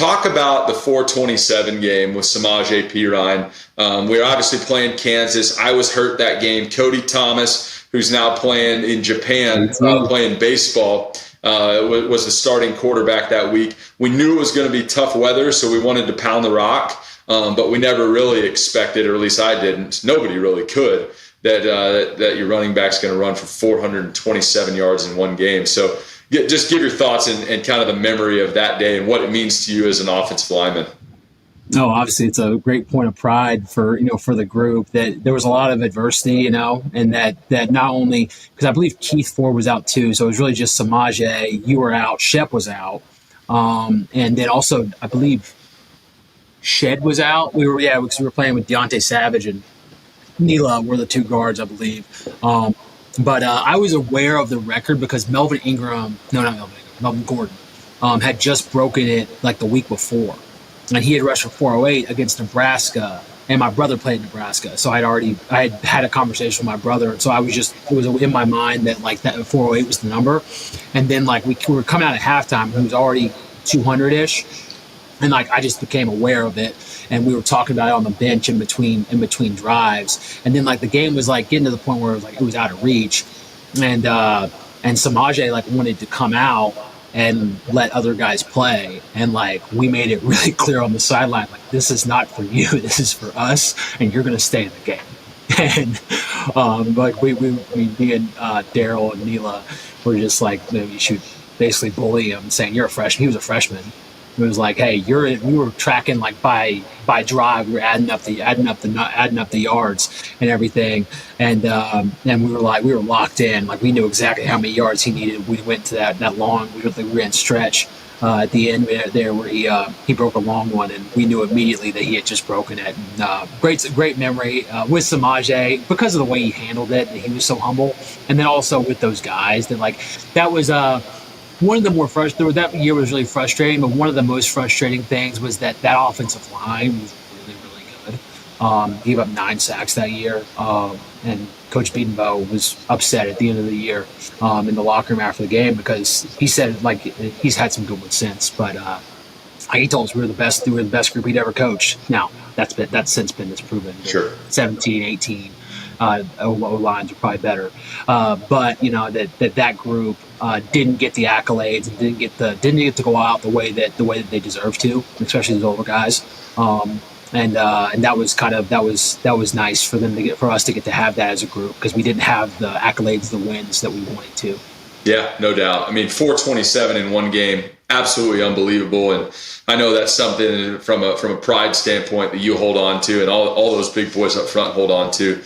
talk about the 427 game with Samaje Perine. We were obviously playing Kansas. I was hurt that game. Cody Thomas, who's now playing in Japan, playing baseball, was the starting quarterback that week. We knew it was going to be tough weather, so we wanted to pound the rock, but we never really expected, or at least I didn't, nobody really could, that your running back's going to run for 427 yards in one game. So just give your thoughts and kind of the memory of that day and what it means to you as an offensive lineman. No, obviously it's a great point of pride for the group that there was a lot of adversity, and that not only, because I believe Keith Ford was out too, so it was really just Samaje, you were out, Shep was out, and then also I believe Shed was out. Because we were playing with Deontay Savage and Nila were the two guards, I believe. But I was aware of the record because Melvin Gordon had just broken it like the week before. And he had rushed for 408 against Nebraska. And my brother played in Nebraska. So I had a conversation with my brother. And so it was in my mind that like that 408 was the number. And then like we were coming out at halftime, he was already 200-ish. And like I just became aware of it, and we were talking about it on the bench in between drives. And then like the game was like getting to the point where it was out of reach, and Samaje like wanted to come out and let other guys play, and like we made it really clear on the sideline, like this is not for you, this is for us, and you're gonna stay in the game. And like me and Daryl and Nila were just like, you should basically bully him, saying you're a freshman. He was a freshman. It was like, hey, we were tracking like by drive. We were adding up the yards and everything, and we were locked in. Like we knew exactly how many yards he needed. We went to that long. We ran stretch at the end there where he broke a long one, and we knew immediately that he had just broken it. And, great memory with Samaje because of the way he handled it. He was so humble, and then also with those guys that was. One of the more frustrating, that year was really frustrating, but one of the most frustrating things was that offensive line was really, really good. Gave up 9 sacks that year, and Coach Biedenbow was upset at the end of the year in the locker room after the game because he said like he's had some good ones since, but he told us we were the best group he'd ever coached. Now that's since been disproven. Sure. 17, 18. O-lines are probably better, but that group didn't get the accolades and didn't get to go out the way that they deserve to, especially those older guys. And that was nice for us to get to have that as a group because we didn't have the accolades, the wins that we wanted to. Yeah, no doubt. I mean, 427 in one game, absolutely unbelievable. And I know that's something from a pride standpoint that you hold on to, and all those big boys up front hold on to.